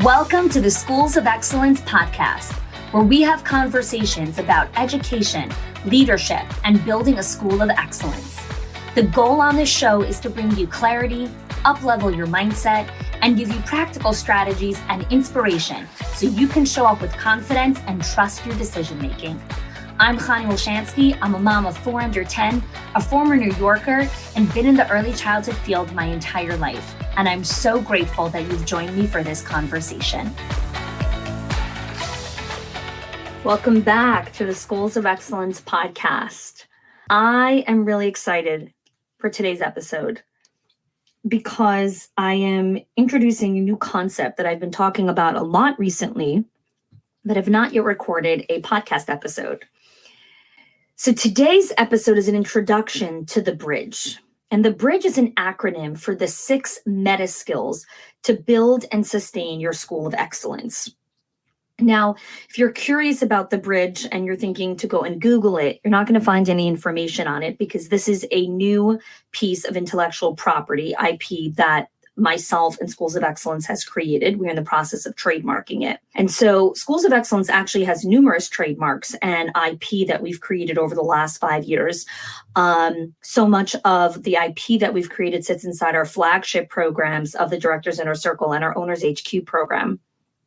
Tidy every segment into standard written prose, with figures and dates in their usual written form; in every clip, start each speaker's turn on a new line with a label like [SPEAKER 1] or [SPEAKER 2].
[SPEAKER 1] Welcome to the Schools of Excellence podcast, where we have conversations about education, leadership, and building a school of excellence. The goal on this show is to bring you clarity, up-level your mindset, and give you practical strategies and inspiration so you can show up with confidence and trust your decision-making. I'm Chani Wolshansky. I'm a mom of 4 under 10, a former New Yorker, and been in the early childhood field my entire life. And I'm so grateful that you've joined me for this conversation. Welcome back to the Schools of Excellence podcast. I am really excited for today's episode because I am introducing a new concept that I've been talking about a lot recently, but have not yet recorded a podcast episode. So today's episode is an introduction to the B.R.I.G.E. And the B.R.I.G.E is an acronym for the 6 meta skills to build and sustain your school of excellence. Now, if you're curious about the B.R.I.G.E and you're thinking to go and Google it, you're not going to find any information on it because this is a new piece of intellectual property, IP, that myself and Schools of Excellence has created. We're in the process of trademarking it. And so Schools of Excellence actually has numerous trademarks and IP that we've created over the last 5 years. So much of the IP that we've created sits inside our flagship programs of the Directors Inner Circle and our Owners HQ program.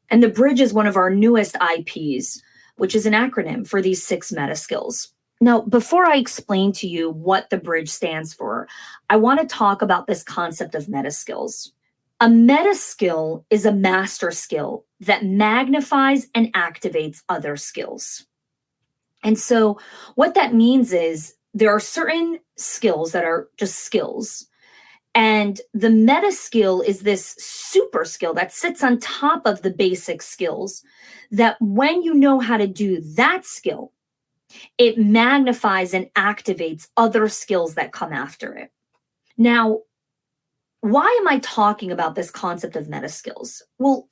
[SPEAKER 1] And the B.R.I.G.E is one of our newest IPs, which is an acronym for these 6 meta skills. Now, before I explain to you what the B.R.I.G.E stands for, I want to talk about this concept of meta skills. A meta skill is a master skill that magnifies and activates other skills. And so what that means is there are certain skills that are just skills. And the meta skill is this super skill that sits on top of the basic skills that when you know how to do that skill, it magnifies and activates other skills that come after it. Now, why am I talking about this concept of meta skills? Well,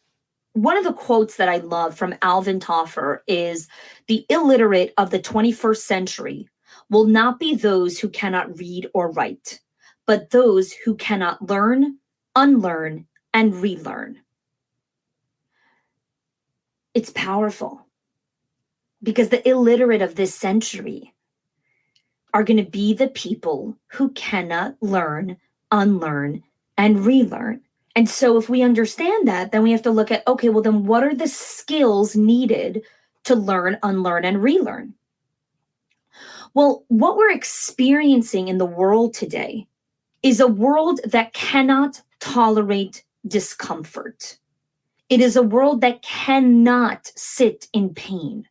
[SPEAKER 1] one of the quotes that I love from Alvin Toffler is, "The illiterate of the 21st century will not be those who cannot read or write, but those who cannot learn, unlearn, and relearn." It's powerful. Because the illiterate of this century are going to be the people who cannot learn, unlearn, and relearn. And so if we understand that, then we have to look at, okay, well, then what are the skills needed to learn, unlearn, and relearn? Well, what we're experiencing in the world today is a world that cannot tolerate discomfort. It is a world that cannot sit in pain.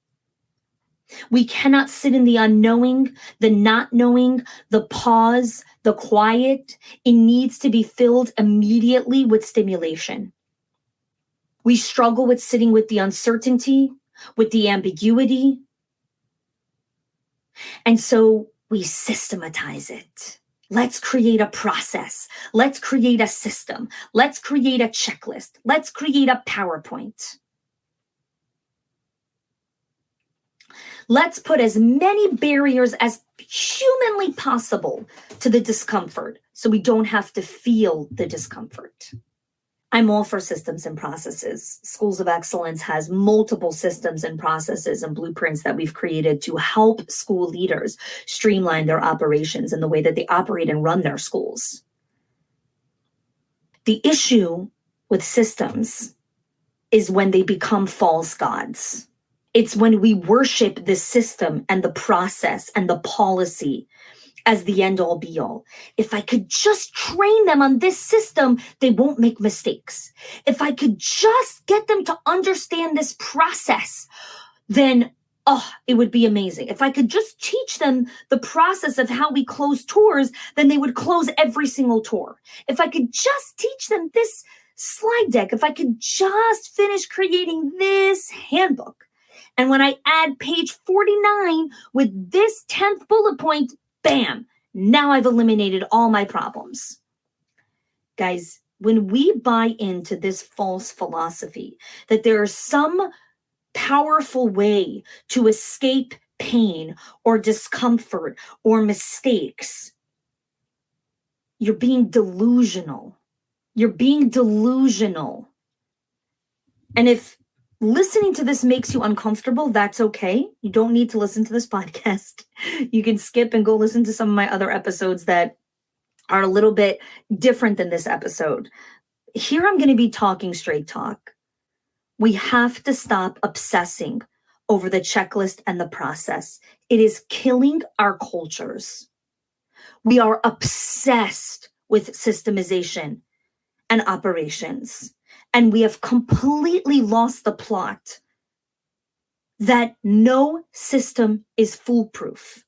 [SPEAKER 1] We cannot sit in the unknowing, the not knowing, the pause, the quiet. It needs to be filled immediately with stimulation. We struggle with sitting with the uncertainty, with the ambiguity. And so we systematize it. Let's create a process. Let's create a system. Let's create a checklist. Let's create a PowerPoint. Let's put as many barriers as humanly possible to the discomfort so we don't have to feel the discomfort. I'm all for systems and processes. Schools of Excellence has multiple systems and processes and blueprints that we've created to help school leaders streamline their operations and the way that they operate and run their schools. The issue with systems is when they become false gods. It's when we worship the system and the process and the policy as the end all be all. If I could just train them on this system, they won't make mistakes. If I could just get them to understand this process, then, it would be amazing. If I could just teach them the process of how we close tours, then they would close every single tour. If I could just teach them this slide deck, if I could just finish creating this handbook, and when I add page 49 with this 10th bullet point, bam, now I've eliminated all my problems. Guys, when we buy into this false philosophy that there is some powerful way to escape pain or discomfort or mistakes, you're being delusional. You're being delusional. And if listening to this makes you uncomfortable, that's okay. You don't need to listen to this podcast. You can skip and go listen to some of my other episodes that are a little bit different than this episode. Here I'm going to be talking straight talk. We have to stop obsessing over the checklist and the process. It is killing our cultures. We are obsessed with systemization and operations. And we have completely lost the plot that no system is foolproof.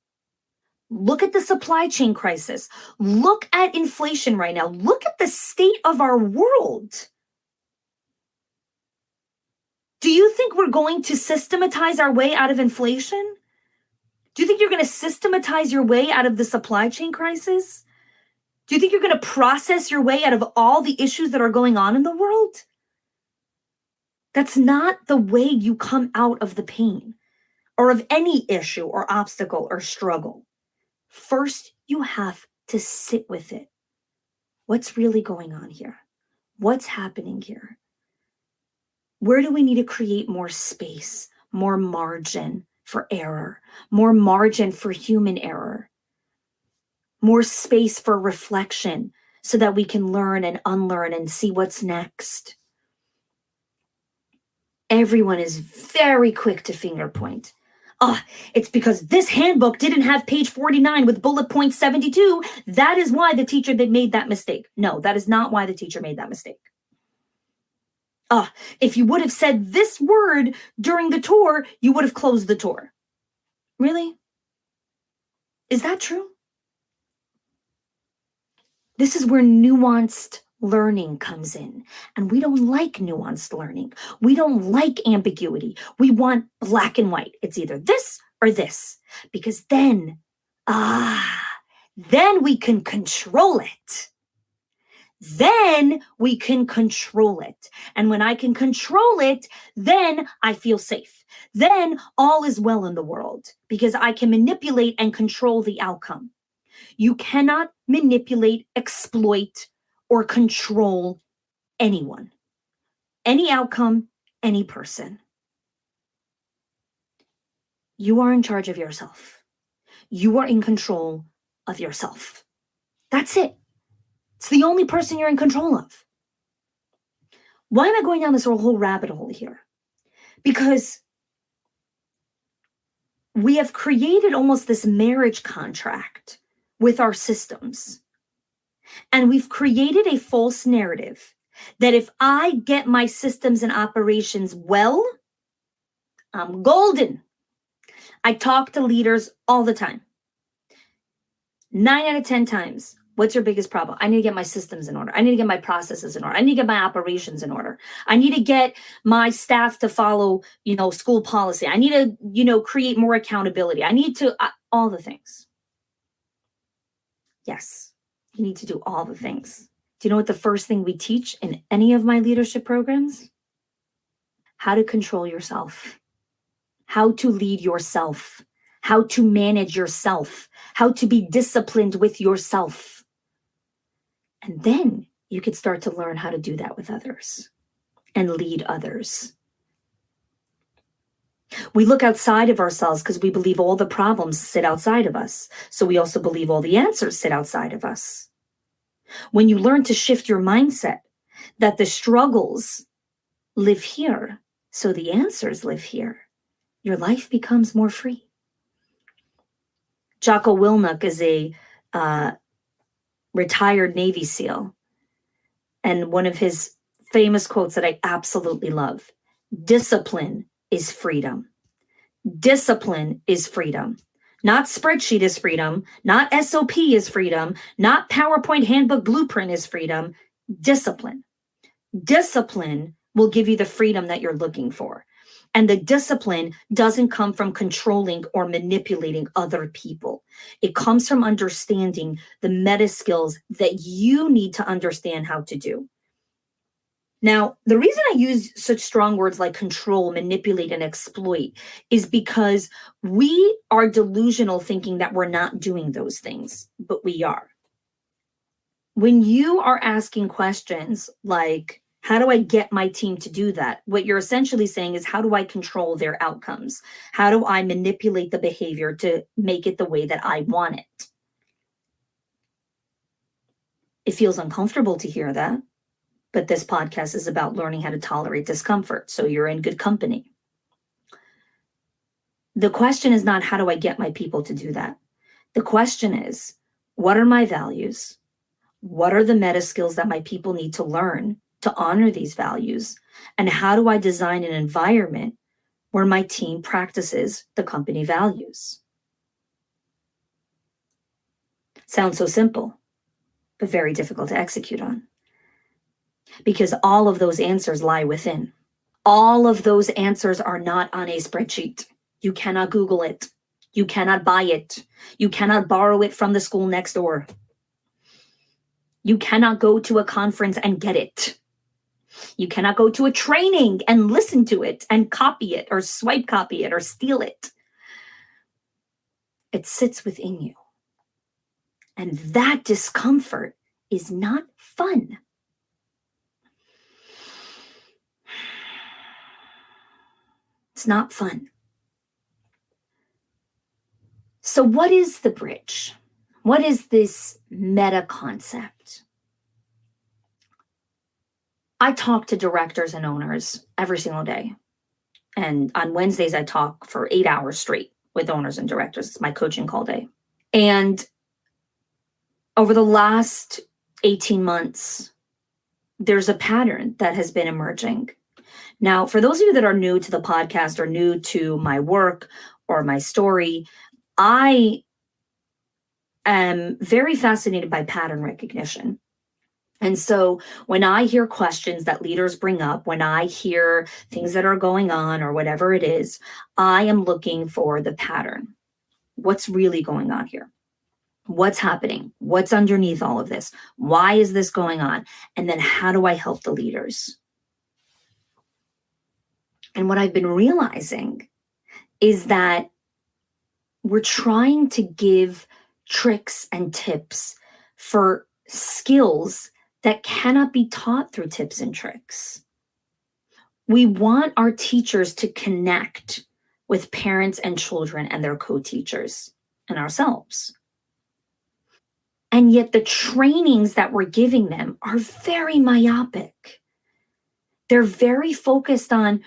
[SPEAKER 1] Look at the supply chain crisis. Look at inflation right now. Look at the state of our world. Do you think we're going to systematize our way out of inflation? Do you think you're going to systematize your way out of the supply chain crisis? Do you think you're going to process your way out of all the issues that are going on in the world? That's not the way you come out of the pain or of any issue or obstacle or struggle. First, you have to sit with it. What's really going on here? What's happening here? Where do we need to create more space, more margin for error, more margin for human error, more space for reflection so that we can learn and unlearn and see what's next? Everyone is very quick to finger point. It's because this handbook didn't have page 49 with bullet point 72. That is why the teacher made that mistake. No, that is not why the teacher made that mistake. If you would have said this word during the tour, you would have closed the tour. Really? Is that true? This is where nuanced learning comes in. And we don't like nuanced learning. We don't like ambiguity. We want black and white. It's either this or this. Because then we can control it. Then we can control it. And when I can control it, then I feel safe. Then all is well in the world because I can manipulate and control the outcome. You cannot manipulate, exploit, or control anyone, any outcome, any person. You are in charge of yourself. You are in control of yourself. That's it. It's the only person you're in control of. Why am I going down this whole rabbit hole here? Because we have created almost this marriage contract with our systems. And we've created a false narrative that if I get my systems and operations well, I'm golden. I talk to leaders all the time. 9 out of 10 times, what's your biggest problem? I need to get my systems in order. I need to get my processes in order. I need to get my operations in order. I need to get my staff to follow, school policy. I need to, create more accountability. I need to, all the things. Yes. You need to do all the things. Do you know what the first thing we teach in any of my leadership programs? How to control yourself, how to lead yourself, how to manage yourself, how to be disciplined with yourself. And then you could start to learn how to do that with others and lead others. We look outside of ourselves because we believe all the problems sit outside of us. So we also believe all the answers sit outside of us. When you learn to shift your mindset that the struggles live here, so the answers live here, your life becomes more free. Jocko Willink is a retired Navy SEAL. And one of his famous quotes that I absolutely love, discipline is freedom. Discipline is freedom. Not spreadsheet is freedom. Not SOP is freedom. Not PowerPoint handbook blueprint is freedom. Discipline. Discipline will give you the freedom that you're looking for. And the discipline doesn't come from controlling or manipulating other people. It comes from understanding the meta skills that you need to understand how to do. Now, the reason I use such strong words like control, manipulate, and exploit is because we are delusional thinking that we're not doing those things, but we are. When you are asking questions like, How do I get my team to do that? What you're essentially saying is, how do I control their outcomes? How do I manipulate the behavior to make it the way that I want it? It feels uncomfortable to hear that, but this podcast is about learning how to tolerate discomfort. So you're in good company. The question is not, how do I get my people to do that? The question is, what are my values? What are the meta skills that my people need to learn to honor these values? And how do I design an environment where my team practices the company values? Sounds so simple, but very difficult to execute on, because all of those answers lie within. All of those answers are not on a spreadsheet. You cannot Google it. You cannot buy it. You cannot borrow it from the school next door. You cannot go to a conference and get it. You cannot go to a training and listen to it and copy it or swipe copy it or steal it. It sits within you. And that discomfort is not fun. It's not fun. So what is the bridge? What is this meta concept? I talk to directors and owners every single day. And on Wednesdays, I talk for 8 hours straight with owners and directors. It's my coaching call day. And over the last 18 months, there's a pattern that has been emerging. Now, for those of you that are new to the podcast or new to my work or my story, I am very fascinated by pattern recognition. And so when I hear questions that leaders bring up, when I hear things that are going on or whatever it is, I am looking for the pattern. What's really going on here? What's happening? What's underneath all of this? Why is this going on? And then how do I help the leaders? And what I've been realizing is that we're trying to give tricks and tips for skills that cannot be taught through tips and tricks. We want our teachers to connect with parents and children and their co-teachers and ourselves. And yet the trainings that we're giving them are very myopic. They're very focused on,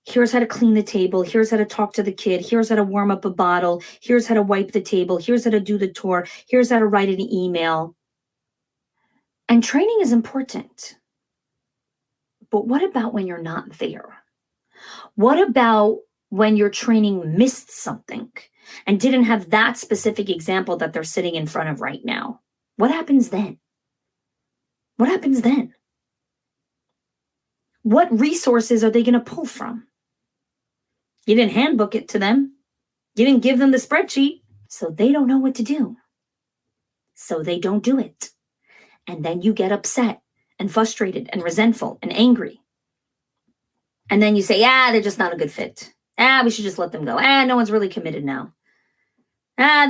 [SPEAKER 1] here's how to clean the table, here's how to talk to the kid, here's how to warm up a bottle, here's how to wipe the table, here's how to do the tour, here's how to write an email. And training is important. But what about when you're not there? What about when your training missed something and didn't have that specific example that they're sitting in front of right now? What happens then? What happens then? What resources are they going to pull from? You didn't handbook it to them. You didn't give them the spreadsheet, so they don't know what to do. So they don't do it. And then you get upset and frustrated and resentful and angry. And then you say, they're just not a good fit. We should just let them go. No one's really committed now. All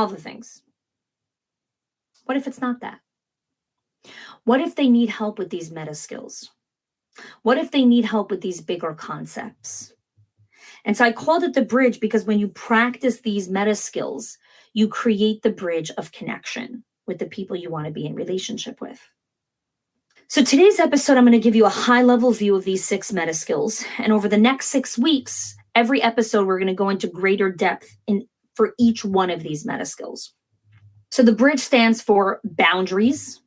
[SPEAKER 1] the things. What if it's not that? What if they need help with these meta skills? What if they need help with these bigger concepts? And so I called it the bridge because when you practice these meta skills, you create the bridge of connection with the people you want to be in relationship with. So today's episode, I'm going to give you a high-level view of these 6 meta skills. And over the next 6 weeks, every episode, we're going to go into greater depth for each one of these meta skills. So the bridge stands for boundaries,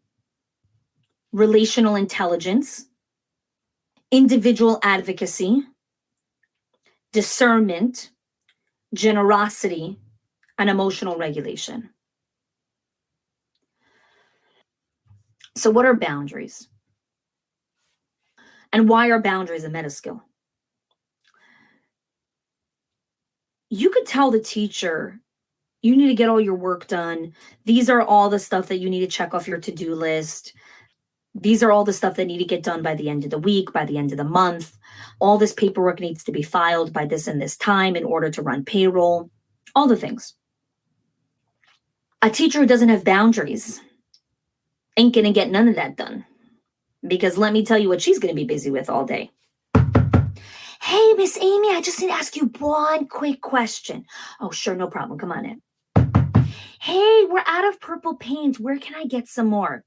[SPEAKER 1] relational intelligence, individual advocacy, discernment, generosity, and emotional regulation. So what are boundaries? And why are boundaries a meta skill? You could tell the teacher, you need to get all your work done. These are all the stuff that you need to check off your to-do list. These are all the stuff that need to get done by the end of the week, by the end of the month. All this paperwork needs to be filed by this and this time in order to run payroll. All the things. A teacher who doesn't have boundaries ain't going to get none of that done. because let me tell you what she's going to be busy with all day. Hey, Miss Amy, I just need to ask you one quick question. Oh, sure, no problem. Come on in. Hey, we're out of purple paint. Where can I get some more?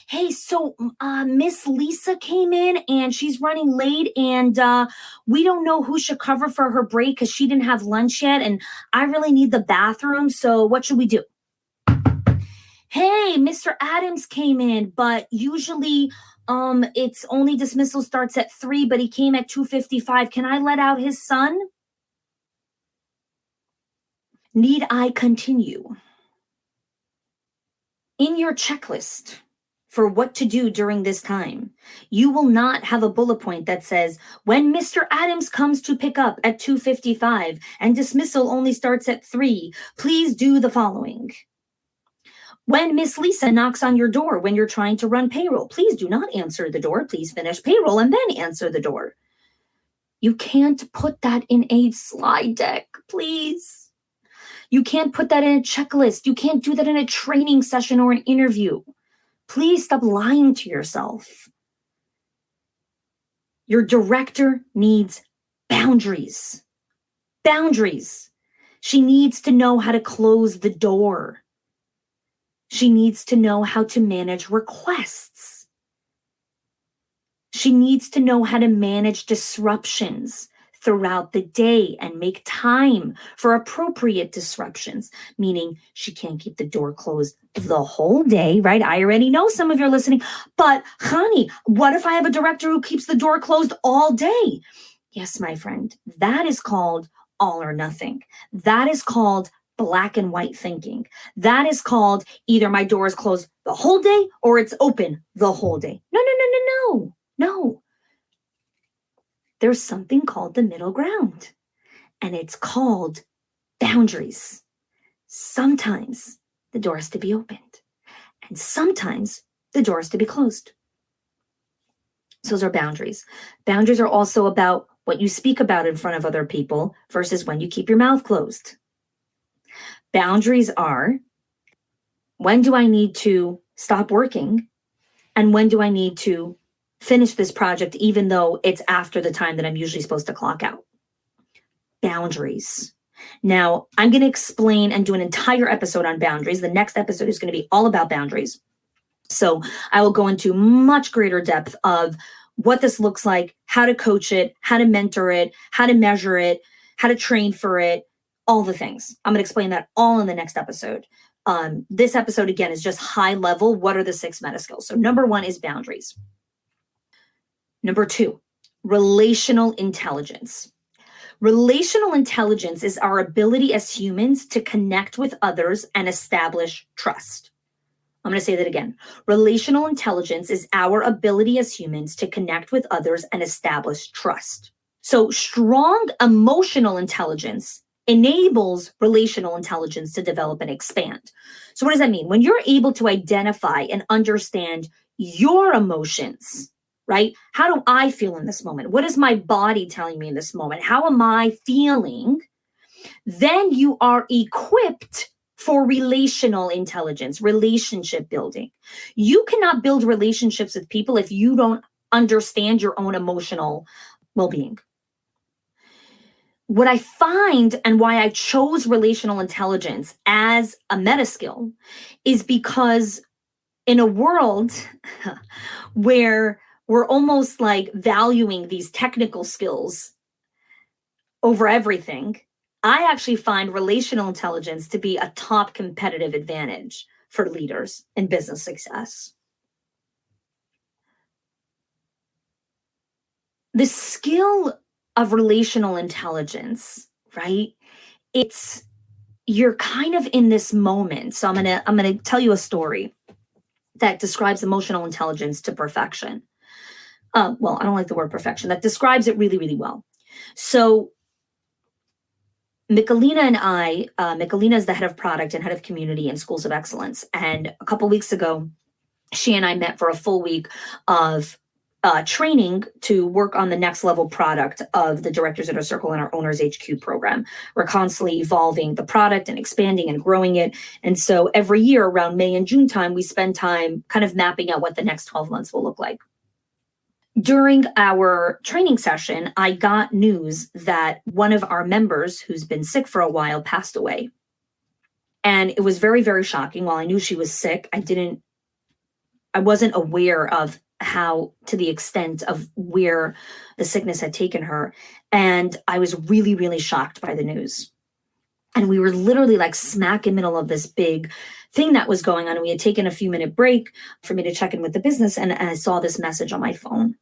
[SPEAKER 1] Hey, so Miss Lisa came in and she's running late, and we don't know who should cover for her break because she didn't have lunch yet, and I really need the bathroom, so what should we do? Hey, Mr. Adams came in, but usually it's only dismissal starts at 3, but he came at 2:55. Can I let out his son? Need I continue? In your checklist for what to do during this time, you will not have a bullet point that says, when Mr. Adams comes to pick up at 2:55 and dismissal only starts at 3, please do the following. When Miss Lisa knocks on your door when you're trying to run payroll, please do not answer the door. Please finish payroll and then answer the door. You can't put that in a slide deck, please. You can't put that in a checklist. You can't do that in a training session or an interview. Please stop lying to yourself. Your director needs boundaries. Boundaries. She needs to know how to close the door. She needs to know how to manage requests. She needs to know how to manage disruptions throughout the day and make time for appropriate disruptions, meaning she can't keep the door closed the whole day, right? I already know some of you are listening, but honey, what if I have a director who keeps the door closed all day? Yes, my friend, that is called all or nothing. That is called black and white thinking. That is called either my door is closed the whole day or it's open the whole day. No. There's something called the middle ground, and it's called boundaries. Sometimes the door has to be opened, and sometimes the door has to be closed. So those are boundaries. Boundaries are also about what you speak about in front of other people versus when you keep your mouth closed. Boundaries are, when do I need to stop working, and when do I need to finish this project even though it's after the time that I'm usually supposed to clock out? Boundaries. Now, I'm going to explain and do an entire episode on boundaries. The next episode is going to be all about boundaries. So I will go into much greater depth of what this looks like, how to coach it, how to mentor it, how to measure it, how to train for it, all the things. I'm going to explain that all in the next episode. This episode, again, is just high level. What are the 6 meta skills? So number 1 is boundaries. Number 2, relational intelligence. Relational intelligence is our ability as humans to connect with others and establish trust. I'm going to say that again. Relational intelligence is our ability as humans to connect with others and establish trust. So strong emotional intelligence enables relational intelligence to develop and expand. So what does that mean? When you're able to identify and understand your emotions, right? How do I feel in this moment? What is my body telling me in this moment? How am I feeling? Then you are equipped for relational intelligence, relationship building. You cannot build relationships with people if you don't understand your own emotional well-being. What I find and why I chose relational intelligence as a meta skill is because in a world where we're almost like valuing these technical skills over everything, I actually find relational intelligence to be a top competitive advantage for leaders in business success. The skill of relational intelligence, right? You're kind of in this moment. So I'm gonna tell you a story that describes emotional intelligence to perfection. Well, I don't like the word perfection. That describes it really, really well. So Michelina and I, Michelina is the head of product and head of community in Schools of Excellence. And a couple weeks ago, she and I met for a full week of training to work on the next level product of the Directors Inner Circle and our Owners HQ program. We're constantly evolving the product and expanding and growing it. And so every year around May and June time, we spend time kind of mapping out what the next 12 months will look like. During our training session, I got news that one of our members who's been sick for a while passed away. And it was very, very shocking. While I knew she was sick, I wasn't aware of how, to the extent of where the sickness had taken her. And I was really, really shocked by the news. And we were literally like smack in the middle of this big thing that was going on. And we had taken a few minute break for me to check in with the business. And I saw this message on my phone.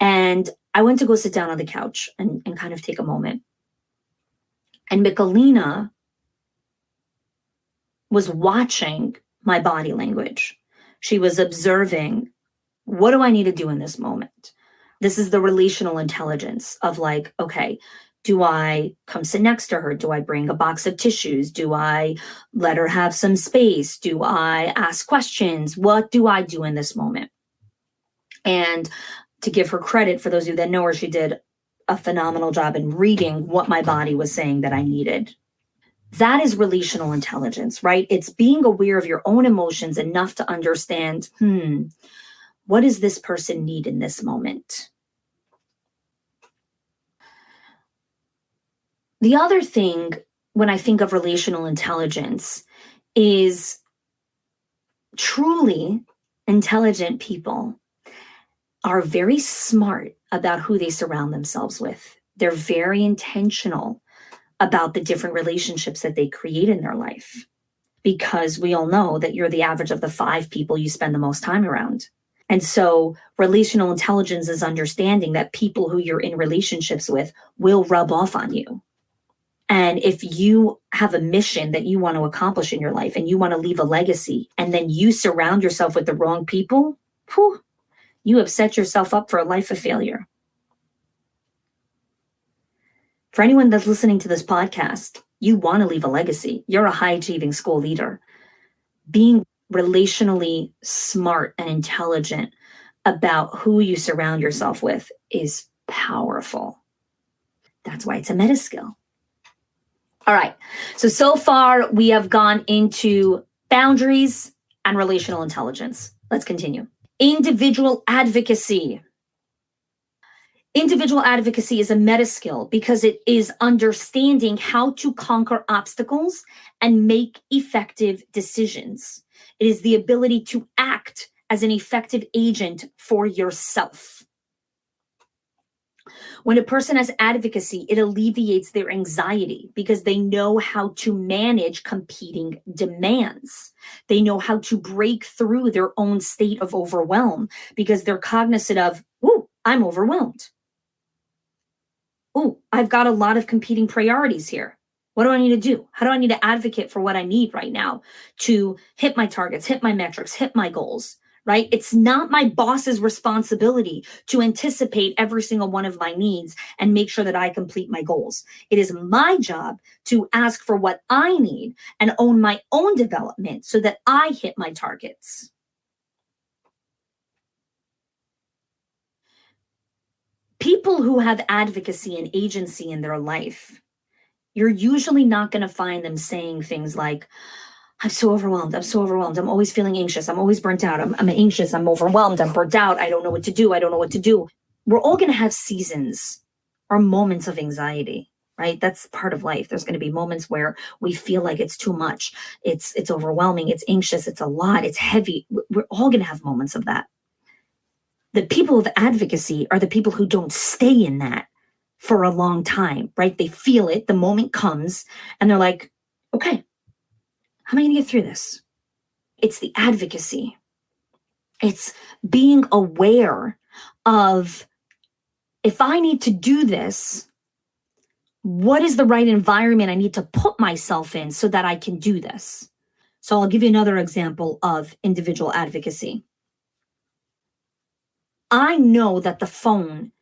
[SPEAKER 1] And I went to go sit down on the couch and kind of take a moment. And Michelina was watching my body language. She was observing, what do I need to do in this moment? This is the relational intelligence of like, okay, do I come sit next to her? Do I bring a box of tissues? Do I let her have some space? Do I ask questions? What do I do in this moment? And to give her credit, for those of you that know her, she did a phenomenal job in reading what my body was saying that I needed. That is relational intelligence, right? It's being aware of your own emotions enough to understand, what does this person need in this moment? The other thing when I think of relational intelligence is truly intelligent people are very smart about who they surround themselves with. They're very intentional about the different relationships that they create in their life, because we all know that you're the average of the 5 people you spend the most time around. And so relational intelligence is understanding that people who you're in relationships with will rub off on you. And if you have a mission that you want to accomplish in your life and you want to leave a legacy, and then you surround yourself with the wrong people, you have set yourself up for a life of failure. For anyone that's listening to this podcast, you want to leave a legacy. You're a high-achieving school leader. Being relationally smart and intelligent about who you surround yourself with is powerful. That's why it's a meta skill. All right. So far we have gone into boundaries and relational intelligence. Let's continue. Individual advocacy. Individual advocacy is a meta skill because it is understanding how to conquer obstacles and make effective decisions. It is the ability to act as an effective agent for yourself. When a person has advocacy, it alleviates their anxiety because they know how to manage competing demands. They know how to break through their own state of overwhelm because they're cognizant of, ooh, I'm overwhelmed. Ooh, I've got a lot of competing priorities here. What do I need to do? How do I need to advocate for what I need right now to hit my targets, hit my metrics, hit my goals? Right? It's not my boss's responsibility to anticipate every single one of my needs and make sure that I complete my goals. It is my job to ask for what I need and own my own development so that I hit my targets. People who have advocacy and agency in their life, you're usually not going to find them saying things like, I'm so overwhelmed. I'm so overwhelmed. I'm always feeling anxious. I'm always burnt out. I'm anxious. I'm overwhelmed. I'm burnt out. I don't know what to do. I don't know what to do. We're all going to have seasons or moments of anxiety, right? That's part of life. There's going to be moments where we feel like it's too much. It's overwhelming. It's anxious. It's a lot. It's heavy. We're all going to have moments of that. The people of advocacy are the people who don't stay in that for a long time, right? They feel it. The moment comes and they're like, okay, how am I going to get through this? It's the advocacy. It's being aware of, if I need to do this, what is the right environment I need to put myself in so that I can do this? So I'll give you another example of individual advocacy. I know that the phone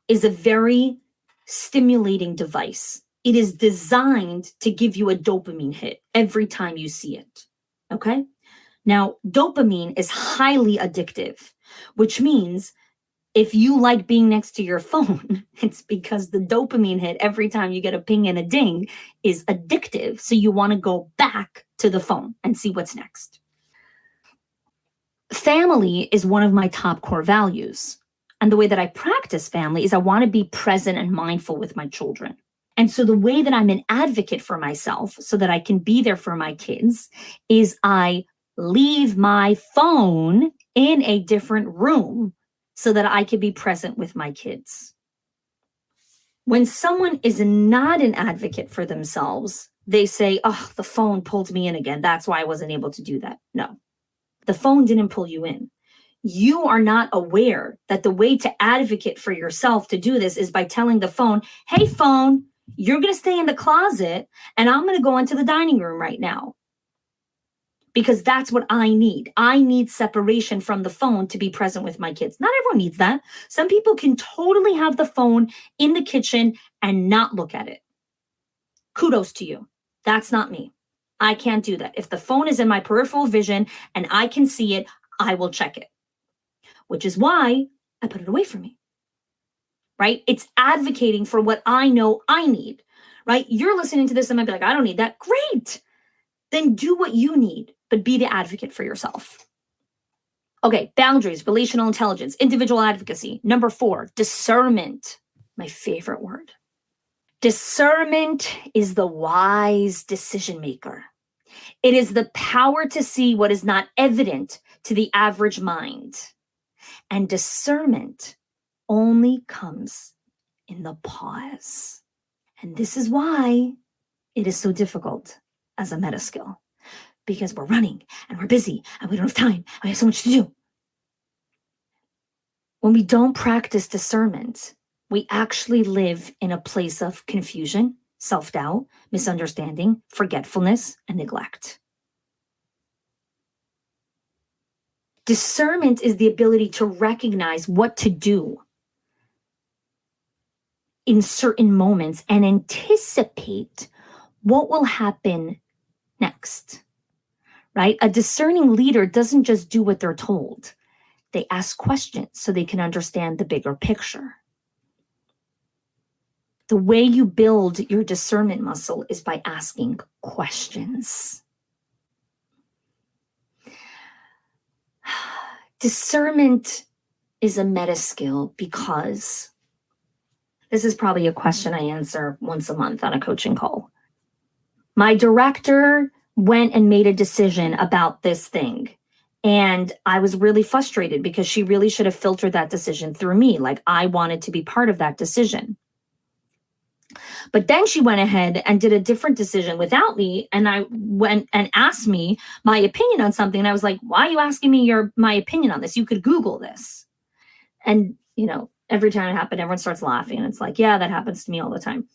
[SPEAKER 1] is a very stimulating device. It is designed to give you a dopamine hit every time you see it, okay? Now, dopamine is highly addictive, which means If you like being next to your phone, it's because the dopamine hit every time you get a ping and a ding is addictive. So you want to go back to the phone and see what's next. Family is one of my top core values. And the way that I practice family is I want to be present and mindful with my children. And so the way that I'm an advocate for myself so that I can be there for my kids is I leave my phone in a different room so that I can be present with my kids. When someone is not an advocate for themselves, they say, oh, the phone pulled me in again. That's why I wasn't able to do that. No, the phone didn't pull you in. You are not aware that the way to advocate for yourself to do this is by telling the phone, hey, phone, you're going to stay in the closet and I'm going to go into the dining room right now. Because that's what I need. I need separation from the phone to be present with my kids. Not everyone needs that. Some people can totally have the phone in the kitchen and not look at it. Kudos to you. That's not me. I can't do that. If the phone is in my peripheral vision and I can see it, I will check it. Which is why I put it away from me. Right? It's advocating for what I know I need. Right? You're listening to this and might be like, I don't need that. Great. Then do what you need, but be the advocate for yourself. Okay, boundaries, relational intelligence, individual advocacy. Number 4, discernment. My favorite word. Discernment is the wise decision maker. It is the power to see what is not evident to the average mind. And discernment only comes in the pause. And this is why it is so difficult as a meta skill, because we're running and we're busy and we don't have time. And we have so much to do. When we don't practice discernment, we actually live in a place of confusion, self-doubt, misunderstanding, forgetfulness, and neglect. Discernment is the ability to recognize what to do in certain moments and anticipate what will happen next, right? A discerning leader doesn't just do what they're told. They ask questions so they can understand the bigger picture. The way you build your discernment muscle is by asking questions. Discernment is a meta skill because this is probably a question I answer once a month on a coaching call. My director went and made a decision about this thing. And I was really frustrated because she really should have filtered that decision through me. Like I wanted to be part of that decision. But then she went ahead and did a different decision without me. And I went and asked me my opinion on something. And I was like, why are you asking me my opinion on this? You could Google this. And, every time it happened, everyone starts laughing. And it's like, yeah, that happens to me all the time.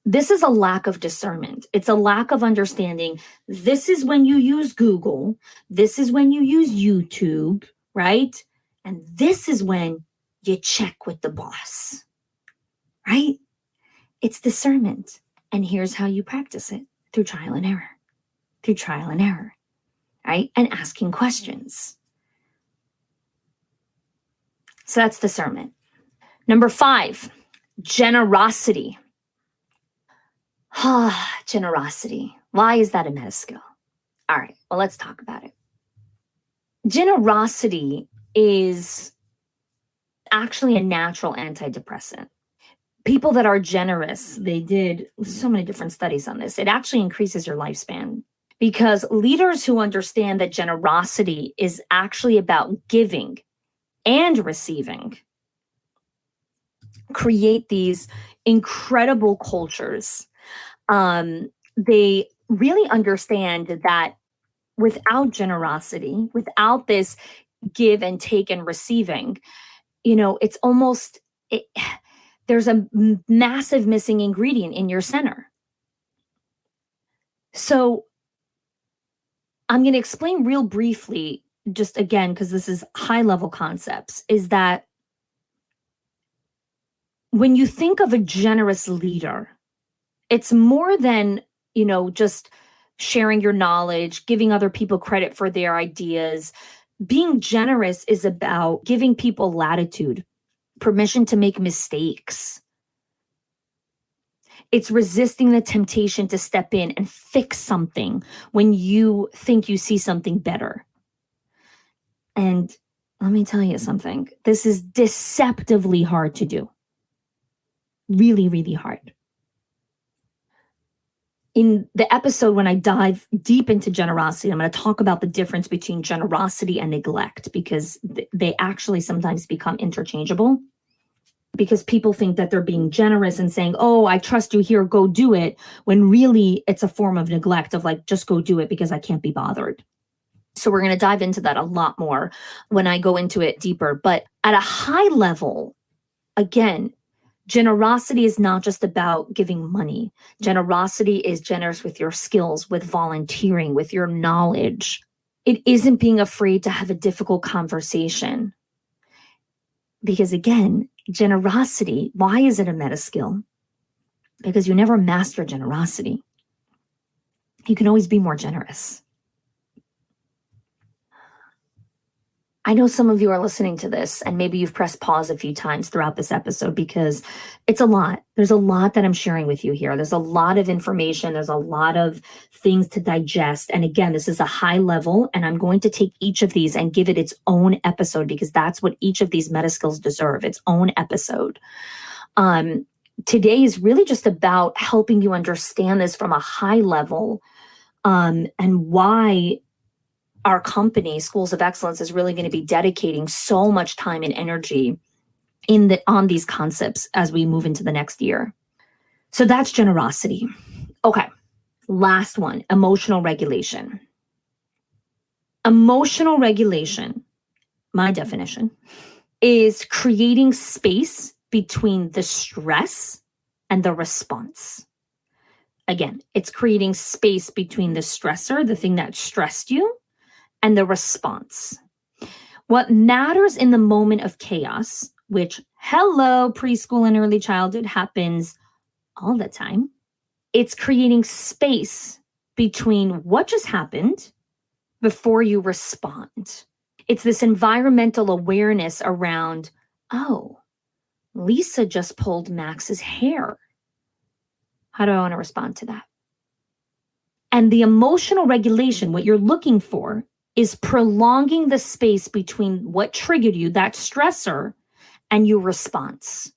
[SPEAKER 1] This is a lack of discernment. It's a lack of understanding. This is when you use Google. This is when you use YouTube, right? And this is when you check with the boss, right? It's discernment. And here's how you practice it: through trial and error, right? And asking questions. So that's discernment. Number 5, generosity. Generosity. Why is that a meta skill? All right, well, let's talk about it. Generosity is actually a natural antidepressant. People that are generous, they did so many different studies on this. It actually increases your lifespan because leaders who understand that generosity is actually about giving and receiving create these incredible cultures. They really understand that without generosity, without this give and take and receiving, it's almost, there's a massive missing ingredient in your center. So I'm going to explain real briefly, just again, because this is high level concepts, is that when you think of a generous leader, it's more than, just sharing your knowledge, giving other people credit for their ideas, Being generous is about giving people latitude, permission to make mistakes. It's resisting the temptation to step in and fix something when you think you see something better. And let me tell you something. This is deceptively hard to do. Really, really hard. In the episode, when I dive deep into generosity, I'm going to talk about the difference between generosity and neglect, because they actually sometimes become interchangeable. Because people think that they're being generous and saying, oh, I trust you here, go do it, when really it's a form of neglect of like, just go do it because I can't be bothered. So we're going to dive into that a lot more when I go into it deeper. But at a high level, again, generosity is not just about giving money. Generosity is generous with your skills, with volunteering, with your knowledge. It isn't being afraid to have a difficult conversation. Because again, generosity, why is it a meta skill? Because you never master generosity. You can always be more generous. I know some of you are listening to this and maybe you've pressed pause a few times throughout this episode because it's a lot. There's a lot that I'm sharing with you here. There's a lot of information. There's a lot of things to digest. And again, this is a high level, and I'm going to take each of these and give it its own episode because that's what each of these meta skills deserve, its own episode. Today is really just about helping you understand this from a high level, and why our company, Schools of Excellence, is really going to be dedicating so much time and energy on these concepts as we move into the next year. So that's generosity. Okay, last one, emotional regulation. Emotional regulation, my definition, is creating space between the stress and the response. Again, it's creating space between the stressor, the thing that stressed you, and the response. What matters in the moment of chaos, which, hello, preschool and early childhood, happens all the time, it's creating space between what just happened before you respond. It's this environmental awareness around, oh, Lisa just pulled Max's hair. How do I want to respond to that? And the emotional regulation, what you're looking for, is prolonging the space between what triggered you, that stressor, and your response.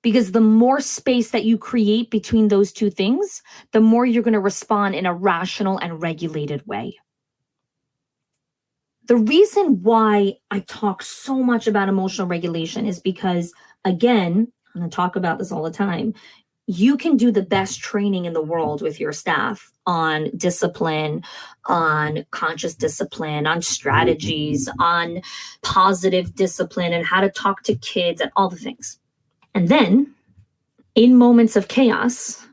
[SPEAKER 1] Because the more space that you create between those two things, the more you're going to respond in a rational and regulated way. The reason why I talk so much about emotional regulation is because, again, I'm going to talk about this all the time, you can do the best training in the world with your staff on discipline, on conscious discipline, on strategies, on positive discipline, and how to talk to kids and all the things. And then in moments of chaos,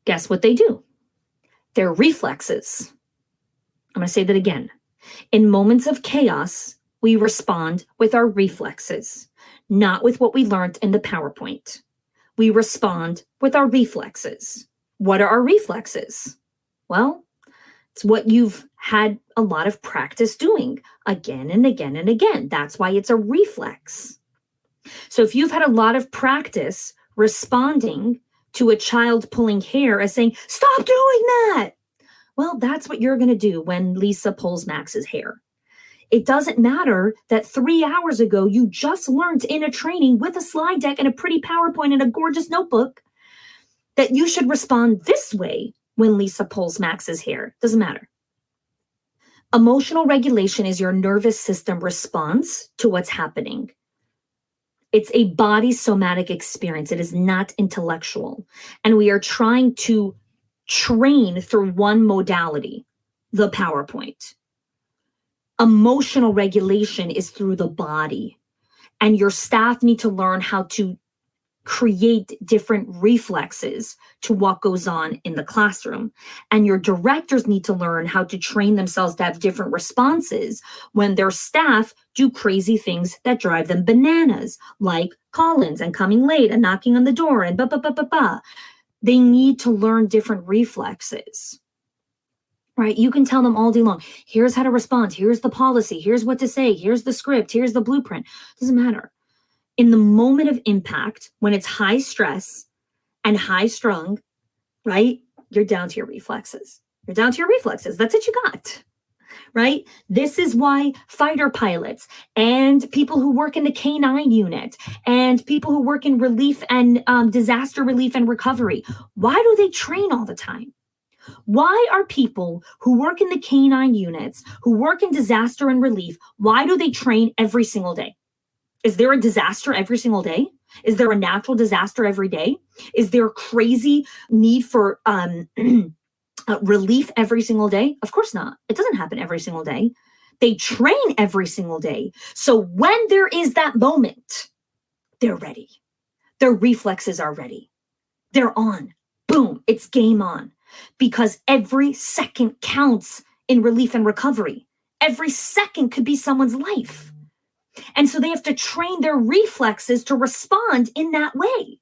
[SPEAKER 1] guess what they do? Their reflexes. I'm going to say that again. In moments of chaos, we respond with our reflexes, not with what we learned in the PowerPoint. We respond with our reflexes. What are our reflexes? Well, it's what you've had a lot of practice doing again and again and again. That's why it's a reflex. So if you've had a lot of practice responding to a child pulling hair as saying, stop doing that, well, that's what you're going to do when Lisa pulls Max's hair. It doesn't matter that 3 hours ago you just learned in a training with a slide deck and a pretty PowerPoint and a gorgeous notebook that you should respond this way when Lisa pulls Max's hair. Doesn't matter. Emotional regulation is your nervous system response to what's happening. It's a body somatic experience. It is not intellectual. And we are trying to train through one modality, the PowerPoint. Emotional regulation is through the body, and your staff need to learn how to create different reflexes to what goes on in the classroom. And your directors need to learn how to train themselves to have different responses when their staff do crazy things that drive them bananas, like call-ins and coming late and knocking on the door and They need to learn different reflexes. right? You can tell them all day long, here's how to respond. Here's the policy. Here's what to say. Here's the script. Here's the blueprint. Doesn't matter. In the moment of impact, when it's high stress and high strung, right? You're down to your reflexes. You're down to your reflexes. That's what you got, right? This is why fighter pilots and people who work in the K-9 unit and people who work in relief and disaster relief and recovery, why do they train all the time? Why are people who work in the K-9 units, who work in disaster and relief, why do they train every single day? Is there a disaster every single day? Is there a natural disaster every day? Is there a crazy need for relief every single day? Of course not. It doesn't happen every single day. They train every single day. So when there is that moment, they're ready. Their reflexes are ready. They're on. Boom, it's game on. Because every second counts in relief and recovery. Every second could be someone's life. And so they have to train their reflexes to respond in that way.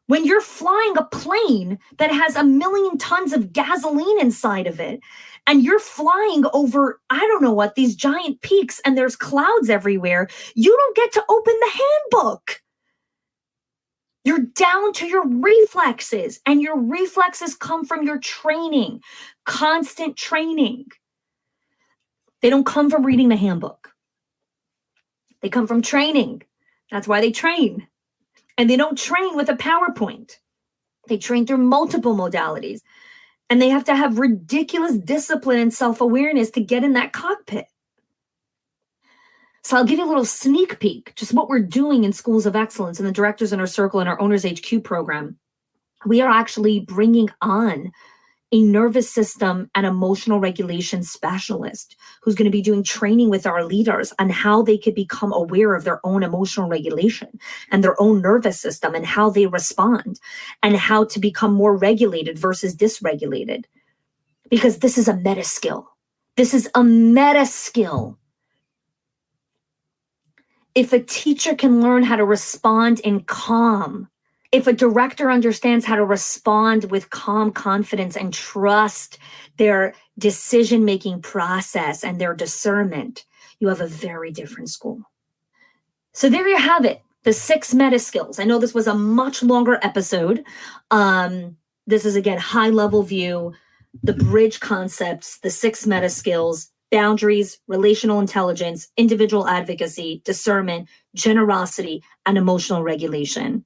[SPEAKER 1] When you're flying a plane that has 1 million tons of gasoline inside of it, and you're flying over, I don't know what, these giant peaks, and there's clouds everywhere, you don't get to open the handbook. You're down to your reflexes, and your reflexes come from your training, constant training. They don't come from reading the handbook. They come from training. That's why they train. And they don't train with a PowerPoint. They train through multiple modalities. And they have to have ridiculous discipline and self-awareness to get in that cockpit. So I'll give you a little sneak peek, just what we're doing in Schools of Excellence in the Directors Inner Circle and our Owners HQ program. We are actually bringing on a nervous system and emotional regulation specialist who's going to be doing training with our leaders on how they could become aware of their own emotional regulation and their own nervous system and how they respond and how to become more regulated versus dysregulated. Because this is a meta skill. This is a meta skill. If a teacher can learn how to respond in calm, if a director understands how to respond with calm confidence and trust their decision-making process and their discernment, you have a very different school. So there you have it, the 6 meta skills. I know this was a much longer episode. This is, again, high-level view, the bridge concepts, the 6 meta skills, boundaries, relational intelligence, individual advocacy, discernment, generosity, and emotional regulation.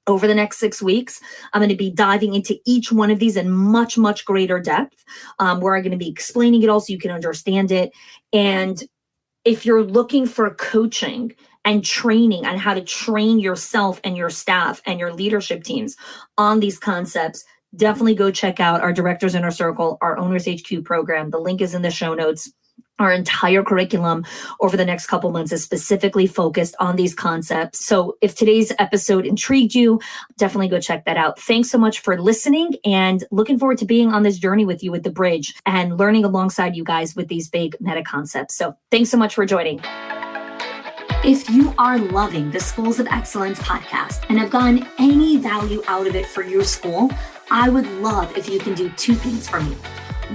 [SPEAKER 1] Over the next 6 weeks, I'm going to be diving into each one of these in much, much greater depth, where I'm going to be explaining it all so you can understand it. And if you're looking for coaching and training on how to train yourself and your staff and your leadership teams on these concepts, definitely go check out our Directors Inner Circle, our Owners HQ program. The link is in the show notes. Our entire curriculum over the next couple months is specifically focused on these concepts. So if today's episode intrigued you, definitely go check that out. Thanks so much for listening, and looking forward to being on this journey with you with the bridge and learning alongside you guys with these big meta concepts. So thanks so much for joining. If you are loving the Schools of Excellence podcast and have gotten any value out of it for your school, I would love if you can do 2 things for me.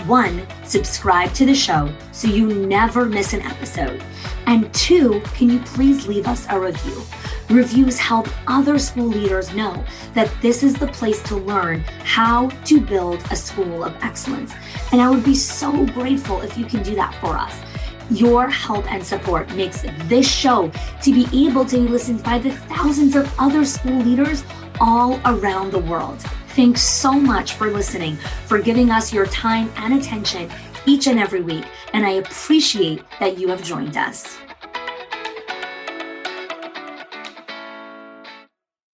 [SPEAKER 1] 1, subscribe to the show so you never miss an episode. And 2, can you please leave us a review? Reviews help other school leaders know that this is the place to learn how to build a school of excellence. And I would be so grateful if you can do that for us. Your help and support makes this show to be able to be listened by the thousands of other school leaders all around the world. Thanks so much for listening, for giving us your time and attention each and every week, and I appreciate that you have joined us.